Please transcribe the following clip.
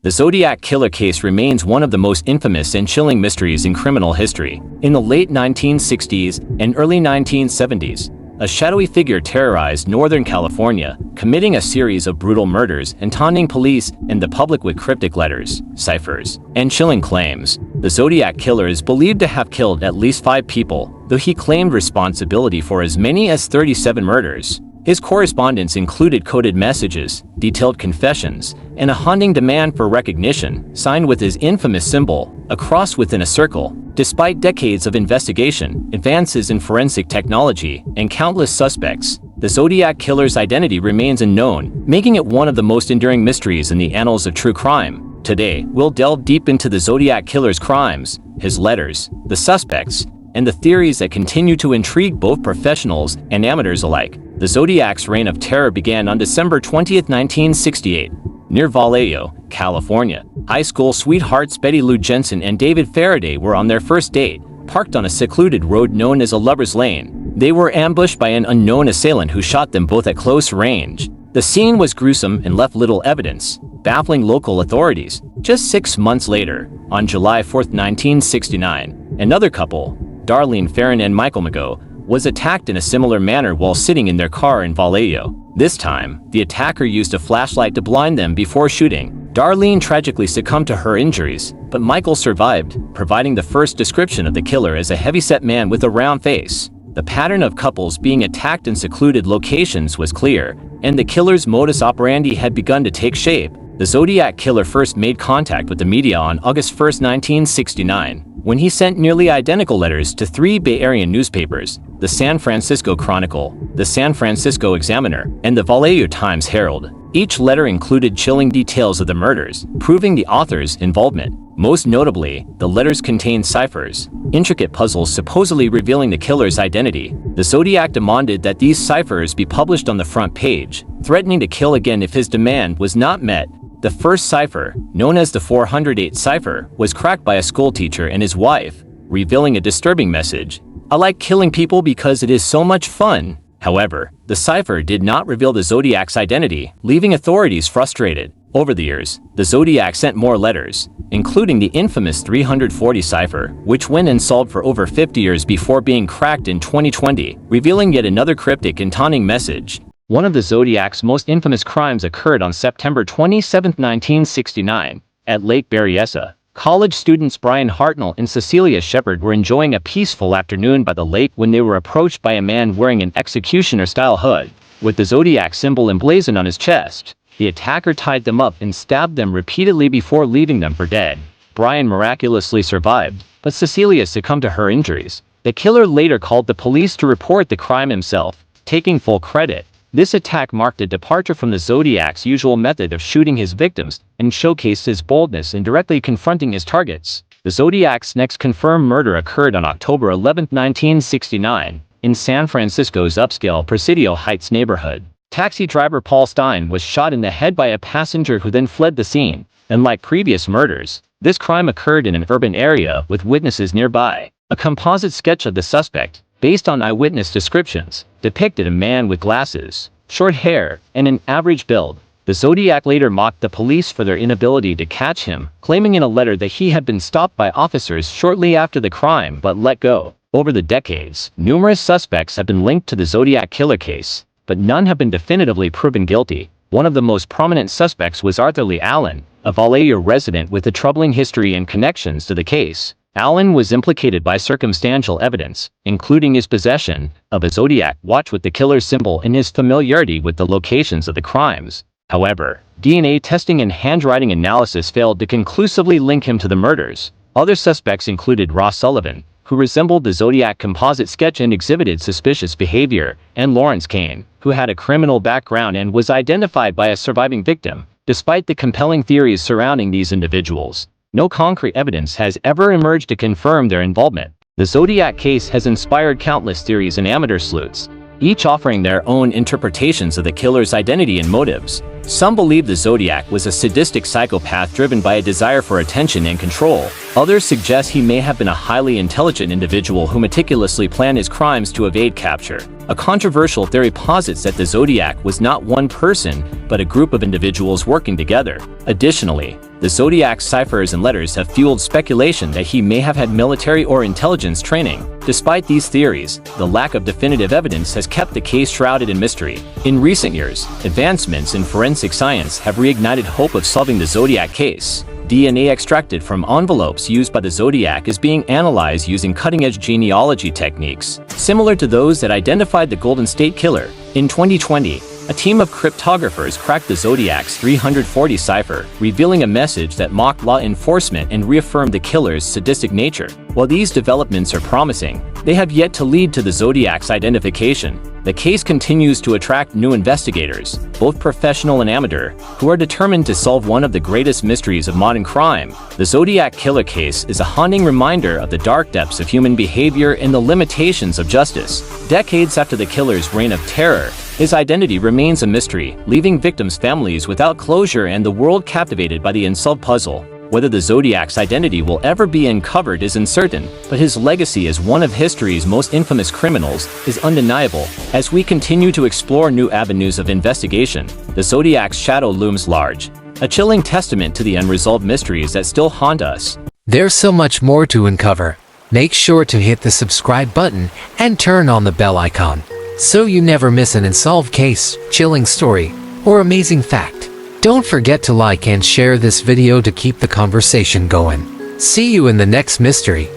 The Zodiac Killer case remains one of the most infamous and chilling mysteries in criminal history. In the late 1960s and early 1970s, a shadowy figure terrorized Northern California, committing a series of brutal murders and taunting police and the public with cryptic letters, ciphers, and chilling claims. The Zodiac Killer is believed to have killed at least 5 people, though he claimed responsibility for as many as 37 murders. His correspondence included coded messages, detailed confessions, and a haunting demand for recognition, signed with his infamous symbol, a cross within a circle. Despite decades of investigation, advances in forensic technology, and countless suspects, the Zodiac Killer's identity remains unknown, making it one of the most enduring mysteries in the annals of true crime. Today, we'll delve deep into the Zodiac Killer's crimes, his letters, the suspects, and the theories that continue to intrigue both professionals and amateurs alike. The Zodiac's reign of terror began on December 20, 1968, near Vallejo, California. High school sweethearts Betty Lou Jensen and David Faraday were on their first date, parked on a secluded road known as a lover's lane. They were ambushed by an unknown assailant who shot them both at close range. The scene was gruesome and left little evidence, baffling local authorities. Just 6 months later, on July 4, 1969, another couple, Darlene Ferrin and Michael Mago, was attacked in a similar manner while sitting in their car in Vallejo. This time, the attacker used a flashlight to blind them before shooting. Darlene tragically succumbed to her injuries, but Michael survived, providing the first description of the killer as a heavy-set man with a round face. The pattern of couples being attacked in secluded locations was clear, and the killer's modus operandi had begun to take shape. The Zodiac Killer first made contact with the media on August 1, 1969, when he sent nearly identical letters to 3 Bay Area newspapers: the San Francisco Chronicle, the San Francisco Examiner, and the Vallejo Times-Herald. Each letter included chilling details of the murders, proving the author's involvement. Most notably, the letters contained ciphers, intricate puzzles supposedly revealing the killer's identity. The Zodiac demanded that these ciphers be published on the front page, threatening to kill again if his demand was not met. The first cipher, known as the 408 cipher, was cracked by a schoolteacher and his wife, revealing a disturbing message: "I like killing people because it is so much fun." However, the cipher did not reveal the Zodiac's identity, leaving authorities frustrated. Over the years, the Zodiac sent more letters, including the infamous 340 cipher, which went unsolved for over 50 years before being cracked in 2020, revealing yet another cryptic and taunting message. One of the Zodiac's most infamous crimes occurred on September 27, 1969, at Lake Berryessa. College students Brian Hartnell and Cecilia Shepard were enjoying a peaceful afternoon by the lake when they were approached by a man wearing an executioner-style hood, with the Zodiac symbol emblazoned on his chest. The attacker tied them up and stabbed them repeatedly before leaving them for dead. Brian miraculously survived, but Cecilia succumbed to her injuries. The killer later called the police to report the crime himself, taking full credit. This attack marked a departure from the Zodiac's usual method of shooting his victims and showcased his boldness in directly confronting his targets. The Zodiac's next confirmed murder occurred on October 11, 1969, in San Francisco's upscale Presidio Heights neighborhood. Taxi driver Paul Stein was shot in the head by a passenger who then fled the scene. Unlike previous murders, this crime occurred in an urban area with witnesses nearby. A composite sketch of the suspect, based on eyewitness descriptions, depicted a man with glasses, short hair, and an average build. The Zodiac later mocked the police for their inability to catch him, claiming in a letter that he had been stopped by officers shortly after the crime but let go. Over the decades, numerous suspects have been linked to the Zodiac Killer case, but none have been definitively proven guilty. One of the most prominent suspects was Arthur Lee Allen, a Vallejo resident with a troubling history and connections to the case. Allen was implicated by circumstantial evidence, including his possession of a Zodiac watch with the killer's symbol and his familiarity with the locations of the crimes. However, DNA testing and handwriting analysis failed to conclusively link him to the murders. Other suspects included Ross Sullivan, who resembled the Zodiac composite sketch and exhibited suspicious behavior, and Lawrence Kane, who had a criminal background and was identified by a surviving victim. Despite the compelling theories surrounding these individuals, no concrete evidence has ever emerged to confirm their involvement. The Zodiac case has inspired countless theories and amateur sleuths, each offering their own interpretations of the killer's identity and motives. Some believe the Zodiac was a sadistic psychopath driven by a desire for attention and control. Others suggest he may have been a highly intelligent individual who meticulously planned his crimes to evade capture. A controversial theory posits that the Zodiac was not one person, but a group of individuals working together. Additionally, The Zodiac's ciphers and letters have fueled speculation that he may have had military or intelligence training. Despite these theories, the lack of definitive evidence has kept the case shrouded in mystery. In recent years, advancements in forensic science have reignited hope of solving the Zodiac case. DNA extracted from envelopes used by the Zodiac is being analyzed using cutting-edge genealogy techniques, similar to those that identified the Golden State Killer. In 2020, a team of cryptographers cracked the Zodiac's 340 cipher, revealing a message that mocked law enforcement and reaffirmed the killer's sadistic nature. While these developments are promising, they have yet to lead to the Zodiac's identification. The case continues to attract new investigators, both professional and amateur, who are determined to solve one of the greatest mysteries of modern crime. The Zodiac Killer case is a haunting reminder of the dark depths of human behavior and the limitations of justice. Decades after the killer's reign of terror, his identity remains a mystery, leaving victims' families without closure and the world captivated by the unsolved puzzle. Whether the Zodiac's identity will ever be uncovered is uncertain, but his legacy as one of history's most infamous criminals is undeniable. As we continue to explore new avenues of investigation, the Zodiac's shadow looms large, a chilling testament to the unresolved mysteries that still haunt us. There's so much more to uncover. Make sure to hit the subscribe button and turn on the bell icon, so you never miss an unsolved case, chilling story, or amazing fact. Don't forget to like and share this video to keep the conversation going. See you in the next mystery.